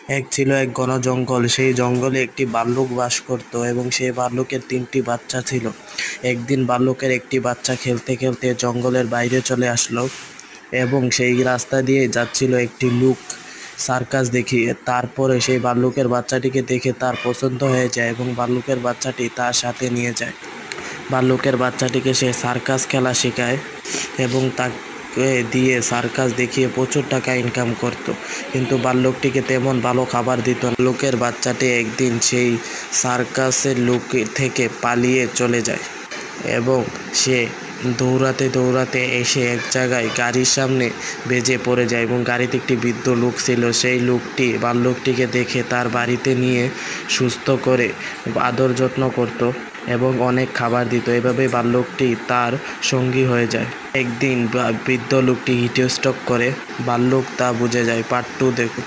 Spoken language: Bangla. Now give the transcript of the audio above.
এক ছিল এক ঘন জঙ্গল। সেই জঙ্গলে একটি ভাল্লুক বাস করত এবং সেই ভাল্লুকের 3টি বাচ্চা ছিল। একদিন ভাল্লুকের একটি বাচ্চা খেলতে খেলতে জঙ্গলের বাইরে চলে আসলো এবং সেই রাস্তা দিয়ে যাচ্ছিল একটি লোক সার্কাস দেখিয়ে। তারপরে সেই ভাল্লুকের বাচ্চাটিকে দেখে তার পছন্দ হয়ে যায় এবং ভাল্লুকের বাচ্চাটি তার সাথে নিয়ে যায়। ভাল্লুকের বাচ্চাটিকে সে সার্কাস খেলা শেখায় এবং তাকে দিয়ে সার্কাস দেখিয়ে প্রচুর টাকা ইনকাম করত। কিন্তু ভাল্লুকটিকে তেমন ভালো খাবার দিত না। ভাল্লুকের বাচ্চাটি একদিন সেই সার্কাসের লোক থেকে পালিয়ে চলে যায় এবং সে দৌড়াতে দৌড়াতে এসে এক জায়গায় গাড়ির সামনে বেজে পড়ে যায় এবং গাড়িতে একটি বৃদ্ধ লোক ছিল। সেই লোকটি ভাল্লুকটিকে দেখে তার বাড়িতে নিয়ে সুস্থ করে আদর যত্ন করত এবং অনেক খাবার দিত। এভাবে ভাল্লুকটি তার সঙ্গী হয়ে যায়। একদিন বৃদ্ধ লোকটি হিট স্ট্রোক করে। ভাল্লুক তা বুঝে যায়। পার্ট 2 দেখুন।